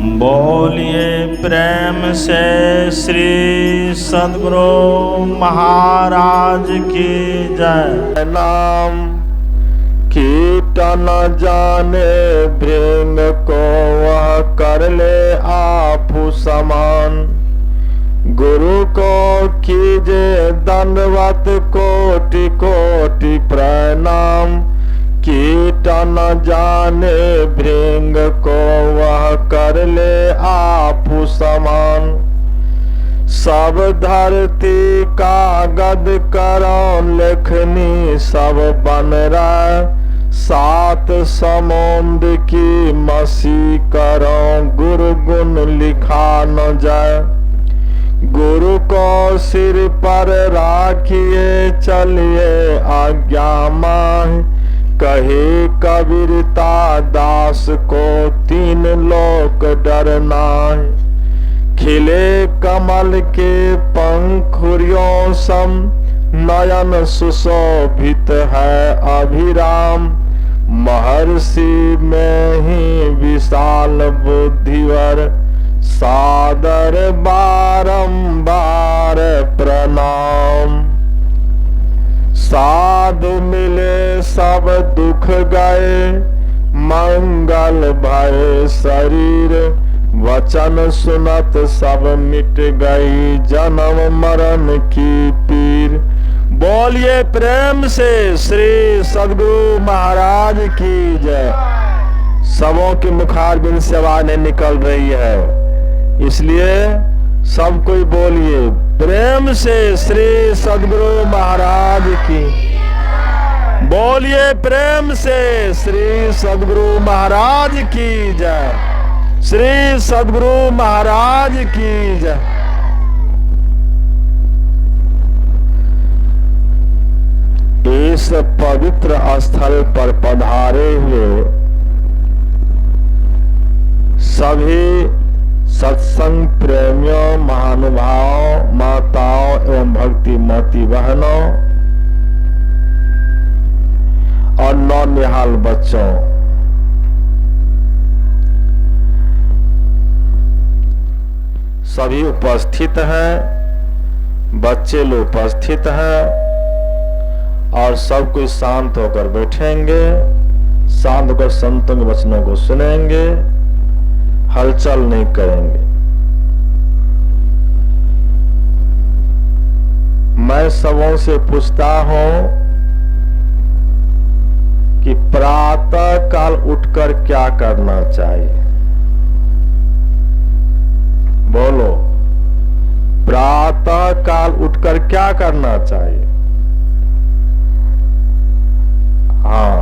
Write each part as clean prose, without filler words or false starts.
बोलिए प्रेम से श्री सद्गुरु महाराज की जय। नाम कीट न जाने भृंग को वह कर ले आपु समान। गुरु को कीजे दंडवत कोटि कोटि प्रणाम। कीट न जाने भृंग को वह कर ले आपु समान। सब धरती का गद करो लेखनी सब बन रहा। सात समुंद की मसी करो गुरु गुण लिखा न जाए। गुरु को सिर पर राखिए चलिए आज्ञा माह। कहे कबीरता दास को तीन लोक डरना। खिले कमल के पंखुरियों सम नयन सुशोभित है अभिराम। महर्षि में ही विशाल बुद्धिवर सादर बारंबार प्रणाम। साधु मिले सब दुख गए मंगल भय शरीर। वचन सुनत सब मिट गई जन्म मरण की पीर। बोलिए प्रेम से श्री सद्गुरु महाराज की जय। सबों की मुखारबिंद से आवाज नहीं निकल रही है, इसलिए सब कोई बोलिए प्रेम से श्री सद्गुरु महाराज की। बोलिए प्रेम से श्री सद्गुरु महाराज की जय। श्री सद्गुरु महाराज की जय। इस पवित्र स्थल पर पधारे हुए सभी सत्संग प्रेमियों, महानुभावों, माताओं एवं भक्ति मती बहनों और नौनिहाल बच्चों, सभी उपस्थित हैं। बच्चे लोग उपस्थित हैं और सब कोई शांत होकर बैठेंगे, शांत होकर संतों के वचनों को सुनेंगे, हलचल नहीं करेंगे। मैं सबों से पूछता हूं कि प्रातः काल उठकर क्या करना चाहिए? बोलो, प्रातः काल उठकर क्या करना चाहिए? हाँ,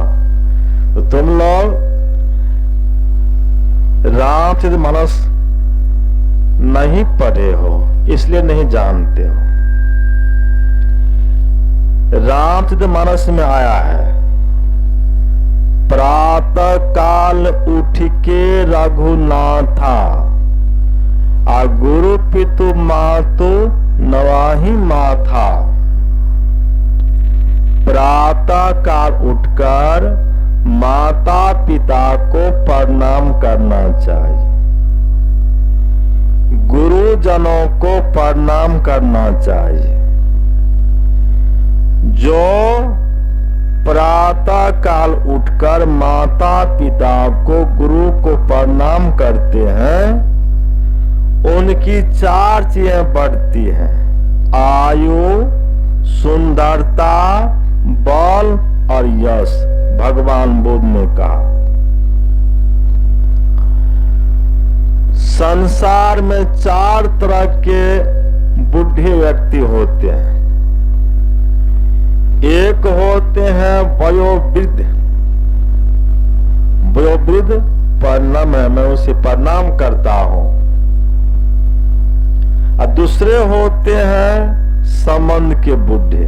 तो तुम लोग रामचरितमानस नहीं पढ़े हो, इसलिए नहीं जानते हो। रामचरितमानस में आया है, प्रातः काल उठ के रघुनाथा आ गुरु पितु मातु नवाही माथा। प्रातः काल उठकर माता पिता को प्रणाम करना चाहिए, गुरुजनों को प्रणाम करना चाहिए। जो प्रातः काल उठकर माता पिता को गुरु को प्रणाम करते हैं, उनकी चार चीजें बढ़ती हैं: आयु, सुंदरता, बल और यश। भगवान बुद्ध ने कहा। संसार में चार तरह के बुढ़े व्यक्ति होते हैं। एक होते हैं वयोवृद्ध। वयोवृद्ध प्रणाम है, मैं उसे प्रणाम करता हूं। और दूसरे होते हैं संबंध के बुढ़े,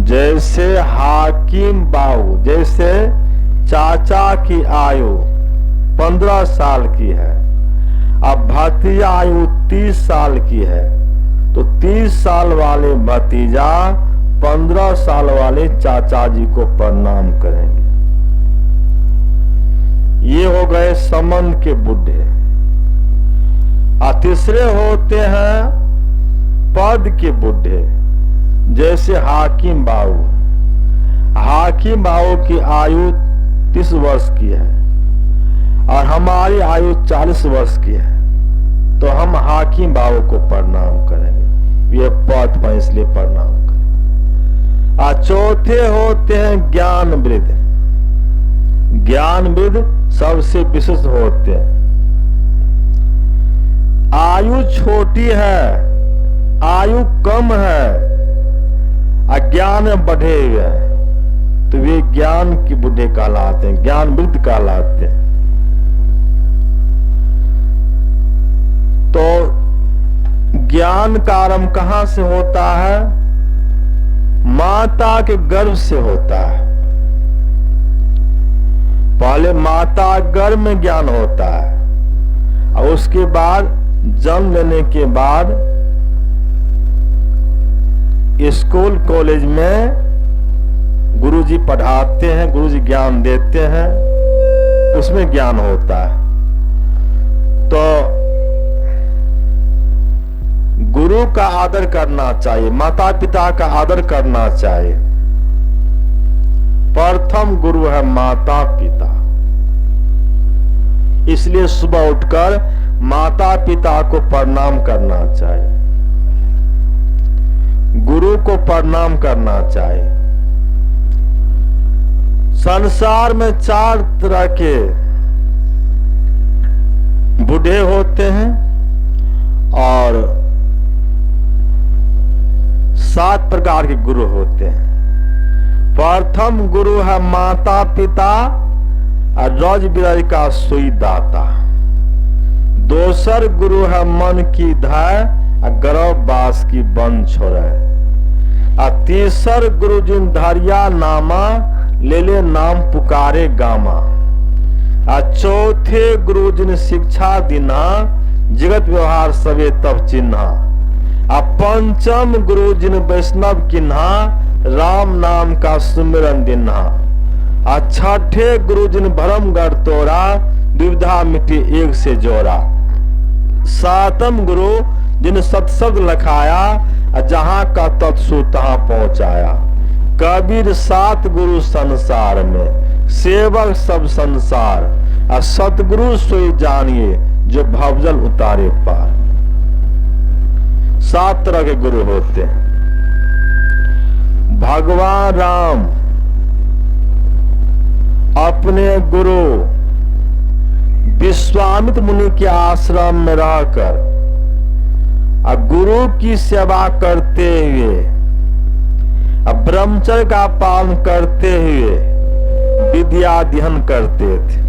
जैसे हाकिम बाबू, जैसे चाचा की आयु 15 साल की है, अब भतीजा आयु 30 साल की है, तो 30 साल वाले भतीजा 15 साल वाले चाचा जी को प्रणाम करेंगे। ये हो गए संबंध के बुढ़े। और तीसरे होते हैं पद के बुढ़े, जैसे हाकिम बाबू। हाकिम बाबू की आयु 30 वर्ष की है और हमारी आयु 40 वर्ष की है, तो हम हाकिम बाबू को प्रणाम करेंगे। ये पद पर इसलिए प्रणाम करेंगे। और चौथे होते हैं ज्ञान वृद्ध। ज्ञान वृद्ध सबसे विशेष होते हैं। आयु छोटी है, आयु कम है, अज्ञान में बढ़े हुए हैं, तो वे ज्ञान के बुढ़े कहलाते हैं, ज्ञान वृद्ध कहलाते हैं। तो ज्ञान का आरंभ कहां से होता है? माता के गर्भ से होता है। पहले माता गर्भ में ज्ञान होता है और उसके बाद जन्म लेने के बाद स्कूल कॉलेज में गुरुजी पढ़ाते हैं, गुरुजी ज्ञान देते हैं, उसमें ज्ञान होता है। तो गुरु का आदर करना चाहिए, माता पिता का आदर करना चाहिए। प्रथम गुरु है माता पिता, इसलिए सुबह उठकर माता पिता को प्रणाम करना चाहिए, गुरु को प्रणाम करना चाहिए। संसार में 4 तरह के बूढ़े होते हैं और 7 प्रकार के गुरु होते हैं। प्रथम गुरु है माता पिता और रज बिरज का सुई दाता। दोसर गुरु है मन की धाय और गर्भ बास की बन छोड़े। और तीसर गुरु जिन धरिया नामा ले ले नाम पुकारे गामा। और चौथे गुरु जिन शिक्षा दिना जगत व्यवहार सवे तब चिन्हा। और पंचम गुरु जिन वैष्णव किन्हा राम नाम का सुमिरन दिन्हा। और छठे गुरु जिन भरम गर तोरा दुविधा मिट्टी एक से जोड़ा। सातम गुरु जिन सत्संग लखाया जहां का तत्सु तहां पहुंचाया। कबीर 7 गुरु संसार में सेवक सब संसार। और सतगुरु सोई जानिए जो भवजल उतारे पार। 7 तरह के गुरु होते हैं। भगवान राम अपने गुरु विश्वामित्र मुनि के आश्रम में रहकर गुरु की सेवा करते हुए ब्रह्मचर्य का पालन करते हुए विद्या अध्ययन करते थे।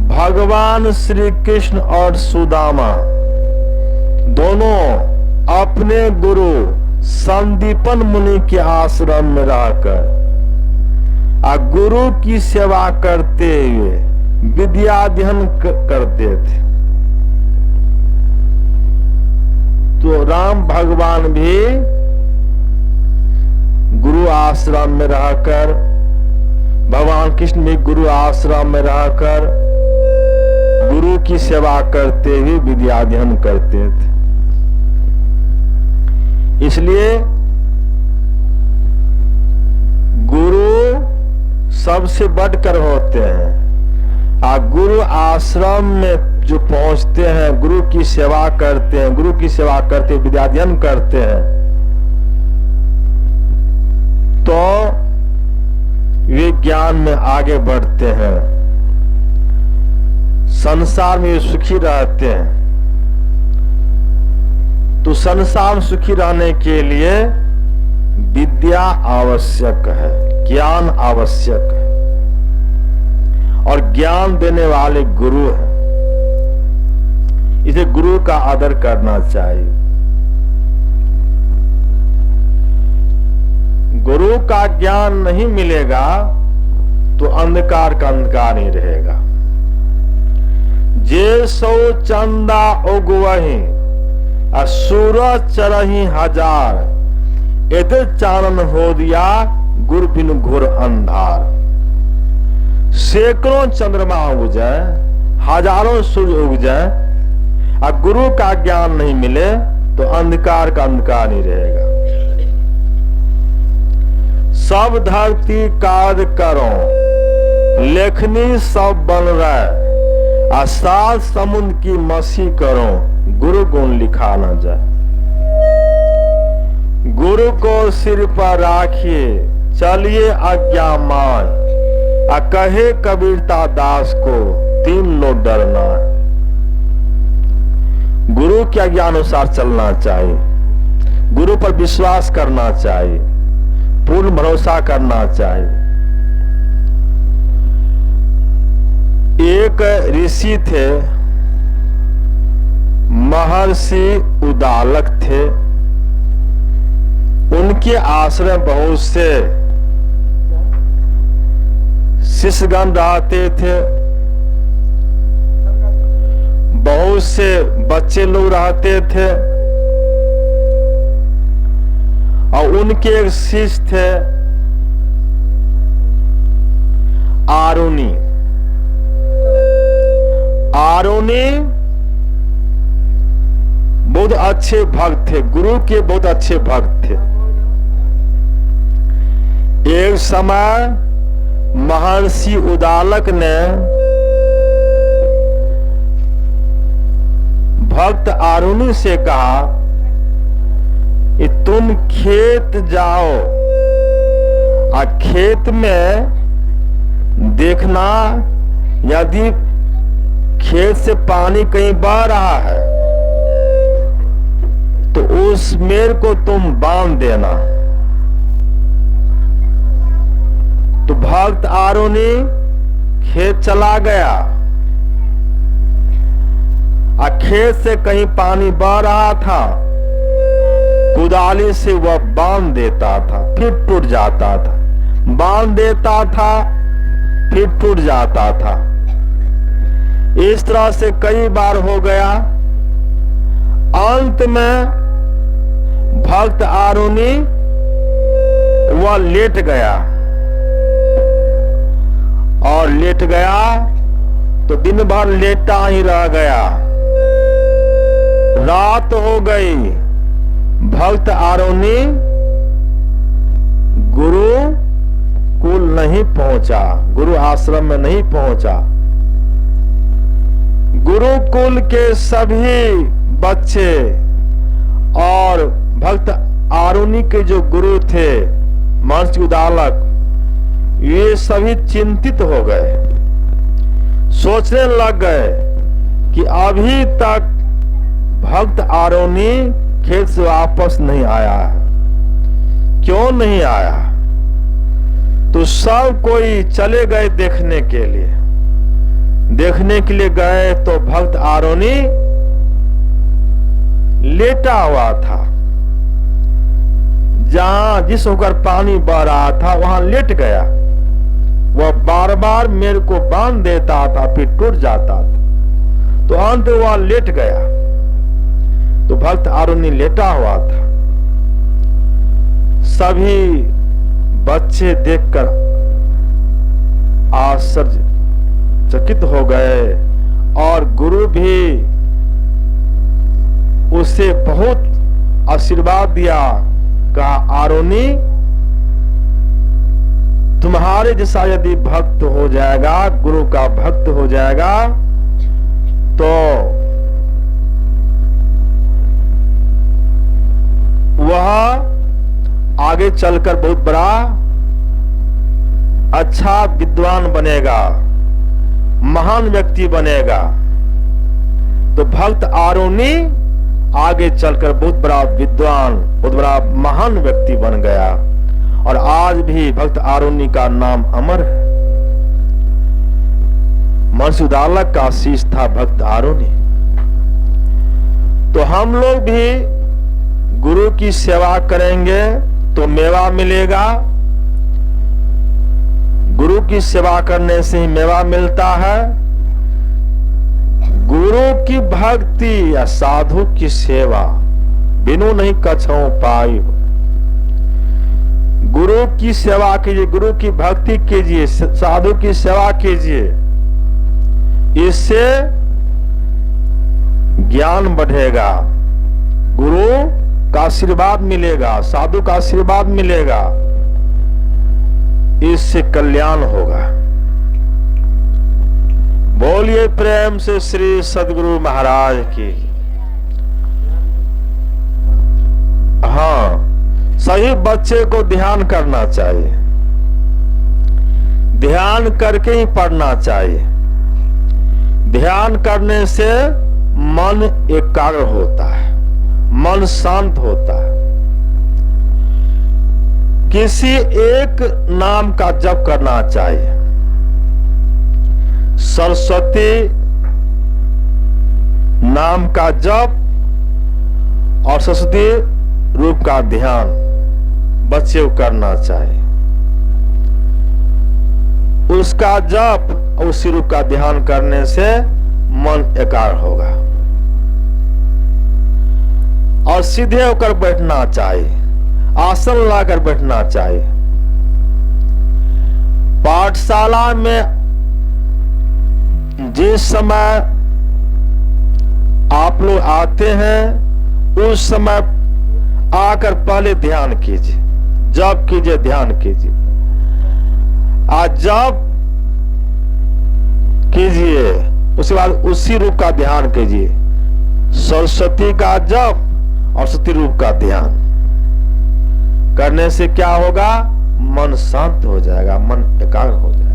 भगवान श्री कृष्ण और सुदामा दोनों अपने गुरु संदीपन मुनि के आश्रम में रहकर गुरु की सेवा करते हुए विद्या अध्ययन करते थे। तो राम भगवान भी गुरु आश्रम में रहकर, भगवान कृष्ण भी गुरु आश्रम में रहकर गुरु की सेवा करते हुए विद्या अध्ययन करते थे। इसलिए गुरु सबसे बढ़कर होते हैं। गुरु आश्रम में जो पहुंचते हैं, गुरु की सेवा करते हैं, गुरु की सेवा करते विद्या अध्ययन करते हैं, तो वे ज्ञान में आगे बढ़ते हैं, संसार में सुखी रहते हैं। तो संसार में सुखी रहने के लिए विद्या आवश्यक है, ज्ञान आवश्यक है, और ज्ञान देने वाले गुरु हैं। इसे गुरु का आदर करना चाहिए। गुरु का ज्ञान नहीं मिलेगा तो अंधकार का अंधकार ही रहेगा। जे सो चंदा उगवही सूरज चरही हजार, एते चानन हो दिया गुर बिन घोर अंधार। सैकड़ों चंद्रमा उग जाए, हजारों सूर्य उग जाए, और गुरु का ज्ञान नहीं मिले तो अंधकार का अंधकार नहीं रहेगा। सब धरती कार्य करो, लेखनी सब बन रहे, और सात समुद्र की मसी करो, गुरु गुण लिखा न जाए। गुरु को सिर पर राखिए, चलिए आज्ञा मान, आ कहे कबीरता दास को, तीन लोग डरना है। गुरु के आज्ञा अनुसार चलना चाहिए, गुरु पर विश्वास करना चाहिए, पूर्ण भरोसा करना चाहिए। एक ऋषि थे, महर्षि उदालक थे। उनके आश्रय बहुत से शिष्यगण रहते थे, बहुत से बच्चे लोग रहते थे, और उनके एक शिष्य थे आरुणि। आरुणि बहुत अच्छे भक्त थे, गुरु के बहुत अच्छे भक्त थे। एक समय महर्षि उदालक ने भक्त आरुणि से कहा कि तुम खेत जाओ, और खेत में देखना यदि खेत से पानी कहीं बह रहा है तो उस मेर को तुम बांध देना। तो भक्त आरुणि खेत चला गया, और खेत से कहीं पानी बह रहा था, कुदाली से वह बांध देता था, फिर टूट जाता था, बांध देता था, फिर टूट जाता था। इस तरह से कई बार हो गया। अंत में भक्त आरुणि वह लेट गया, और लेट गया तो दिन भर लेटा ही रह गया। रात हो गई, भक्त आरुणि गुरु कुल नहीं पहुंचा, गुरु आश्रम में नहीं पहुंचा। गुरुकुल के सभी बच्चे और भक्त आरुणि के जो गुरु थे महर्षि उदालक, ये सभी चिंतित हो गए, सोचने लग गए कि अभी तक भक्त आरुणि खेत से वापस नहीं आया है, क्यों नहीं आया? तो सब कोई चले गए देखने के लिए। देखने के लिए गए तो भक्त आरुणि लेटा हुआ था, जहां जिस होकर पानी बह रहा था वहां लेट गया। वह बार बार मेरे को बांध देता था, फिर टूट जाता था, तो अंत वह लेट गया। तो भक्त आरुणि लेटा हुआ था। सभी बच्चे देखकर आश्चर्यचकित हो गए, और गुरु भी उसे बहुत आशीर्वाद दिया। कहा, आरुणि तुम्हारे जैसा यदि भक्त हो जाएगा, गुरु का भक्त हो जाएगा, तो वह आगे चलकर बहुत बड़ा अच्छा विद्वान बनेगा, महान व्यक्ति बनेगा। तो भक्त आरुणि आगे चलकर बहुत बड़ा विद्वान, बहुत बड़ा महान व्यक्ति बन गया, और आज भी भक्त आरुणि का नाम अमर है। महर्षि उदालक का आशीष था भक्त आरुणि। तो हम लोग भी गुरु की सेवा करेंगे तो मेवा मिलेगा। गुरु की सेवा करने से ही मेवा मिलता है। गुरु की भक्ति या साधु की सेवा बिनु नहीं कछौ पाई हो। गुरु की सेवा कीजिए, गुरु की भक्ति कीजिए, साधु की सेवा कीजिए। इससे ज्ञान बढ़ेगा, गुरु का आशीर्वाद मिलेगा, साधु का आशीर्वाद मिलेगा, इससे कल्याण होगा। बोलिए प्रेम से श्री सद्गुरु महाराज की। हाँ, सही बच्चे को ध्यान करना चाहिए, ध्यान करके ही पढ़ना चाहिए। ध्यान करने से मन एकाग्र होता है, मन शांत होता है। किसी एक नाम का जप करना चाहिए। सरस्वती नाम का जप और सरस्वती रूप का ध्यान बच्चे को करना चाहिए। उसका जप और उसी रूप का ध्यान करने से मन एकाग्र होगा। और सीधे होकर बैठना चाहिए, आसन लाकर बैठना चाहिए। पाठशाला में जिस समय आप लोग आते हैं उस समय आकर पहले ध्यान कीजिए, जप कीजिए, ध्यान कीजिए। आज जप कीजिए, उसके बाद उसी रूप का ध्यान कीजिए। सरस्वती का जप और सरस्वती रूप का ध्यान करने से क्या होगा? मन शांत हो जाएगा, मन एकाग्र हो जाएगा।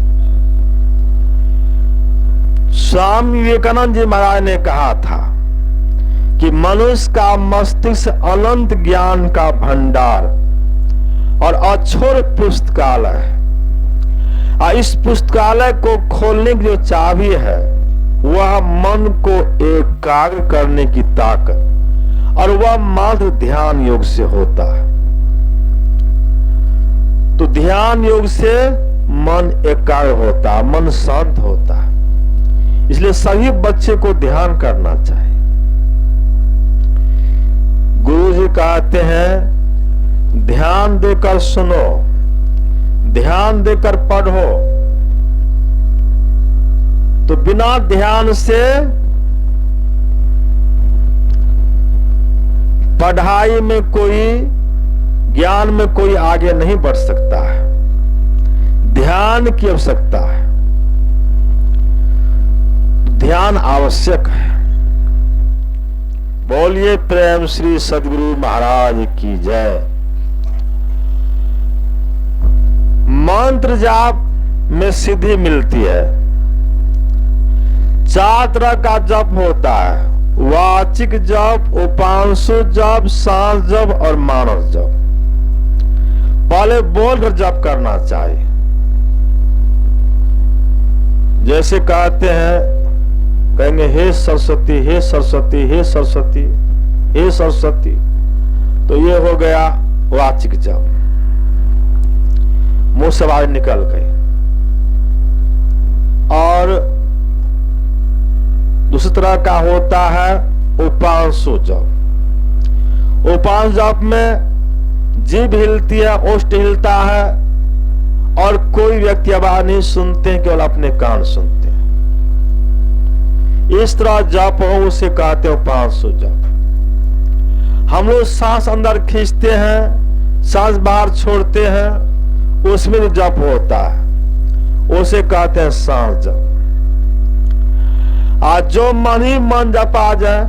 स्वामी विवेकानंद जी महाराज ने कहा था कि मनुष्य का मस्तिष्क अनंत ज्ञान का भंडार और अक्षर पुस्तकालय है। और इस पुस्तकालय को खोलने की जो चाबी है वह मन को एकाग्र करने की ताकत, और वह मात्र ध्यान योग से होता है। तो ध्यान योग से मन एकाग्र होता है, मन शांत होता है। इसलिए सभी बच्चे को ध्यान करना चाहिए। गुरु जी कहते हैं ध्यान देकर सुनो, ध्यान देकर पढ़ो। तो बिना ध्यान से पढ़ाई में कोई, ज्ञान में कोई आगे नहीं बढ़ सकता है। ध्यान की आवश्यकता है, ध्यान आवश्यक है। बोलिए प्रेम श्री सद्गुरु महाराज की जय। मंत्र जाप में सिद्धि मिलती है। 4 तरह का जप होता है, वाचिक जप, उपांशु जप, सांस जप और मानस जप। पहले बोलकर जप करना चाहिए। जैसे कहते हैं, कहेंगे हे सरस्वती, हे सरस्वती, हे सरस्वती, हे सरस्वती, तो ये हो गया वाचिक जप, मुंह से आवाज निकल गई। और दूसरी तरह का होता है उपांशु जप। उपांशु जप में जीभ हिलती है, ओष्ठ हिलता है, और कोई व्यक्ति आवाज नहीं सुनते, केवल अपने कान सुनते हैं। इस तरह जप हो उसे कहते हैं उपांशु जप। हम लोग सांस अंदर खींचते हैं, सांस बाहर छोड़ते हैं, उसमें जो जप होता है उसे कहते हैं सांस जप। आज जो मन ही मन जप आ जाए,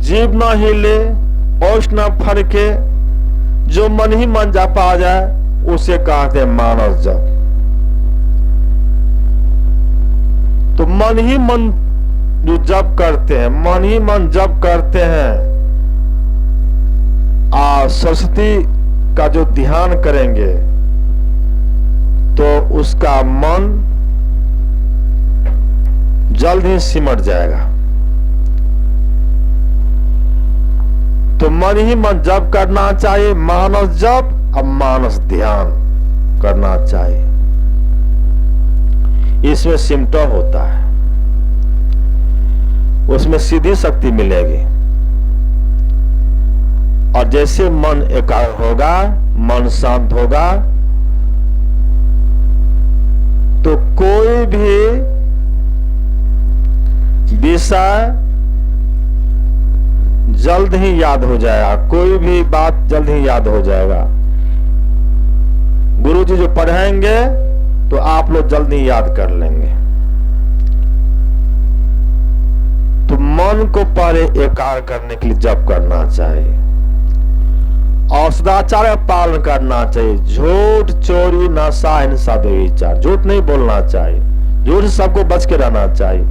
जीभ न हिले, ओष्ठ न फड़के, जो मन ही मन जप आ जाए उसे कहते हैं मानस जप। तो मन ही मन जो जप करते हैं, मन ही मन जप करते हैं, सरस्वती का जो ध्यान करेंगे तो उसका मन जल्द ही सिमट जाएगा। तो मन ही मन जप करना चाहिए, मानस जप और मानस ध्यान करना चाहिए। इसमें सिमटा होता है, उसमें सीधी शक्ति मिलेगी। और जैसे मन एकाग्र होगा, मन शांत होगा, तो कोई भी विषय जल्द ही याद हो जाएगा, कोई भी बात जल्द ही याद हो जाएगा। गुरु जी जो पढ़ाएंगे तो आप लोग जल्द ही याद कर लेंगे। तो मन को पहले एकाग्र करने के लिए जप करना चाहिए और सदाचार का पालन करना चाहिए। झूठ, चोरी, नशा, हिंसा, व्यभिचार, झूठ नहीं बोलना चाहिए, झूठ से सबको बच के रहना चाहिए।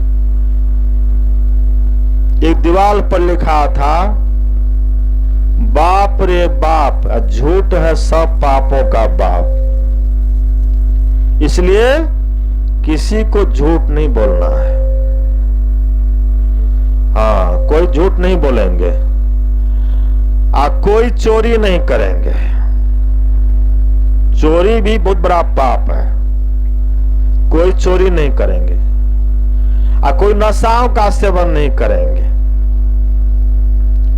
एक दीवार पर लिखा था, बाप रे बाप, झूठ है सब पापों का बाप। इसलिए किसी को झूठ नहीं बोलना है। हाँ, कोई झूठ नहीं बोलेंगे, कोई चोरी नहीं करेंगे। चोरी भी बहुत बड़ा पाप है, कोई चोरी नहीं करेंगे। कोई नशाओं का सेवन नहीं करेंगे,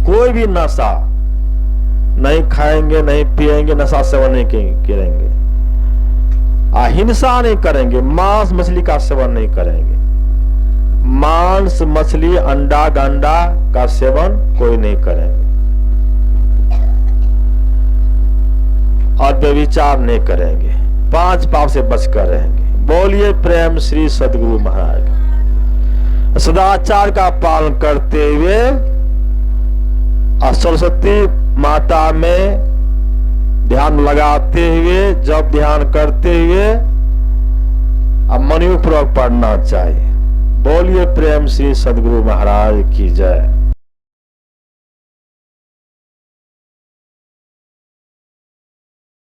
कोई भी नशा नहीं खाएंगे, नहीं पिएंगे, नशा सेवन नहीं करेंगे। हिंसा नहीं करेंगे, मांस मछली का सेवन नहीं करेंगे। मांस मछली अंडा गंडा का सेवन कोई नहीं करेंगे और व्यभिचार नहीं करेंगे। 5 पाप से बचकर रहेंगे। बोलिए प्रेम श्री सद्गुरु महाराज। सदाचार का पालन करते हुए और सरस्वती माता में ध्यान लगाते हुए, जब ध्यान करते हुए मनोपूर्वक पढ़ना चाहिए। बोलिए प्रेम श्री सद्गुरु महाराज की जय।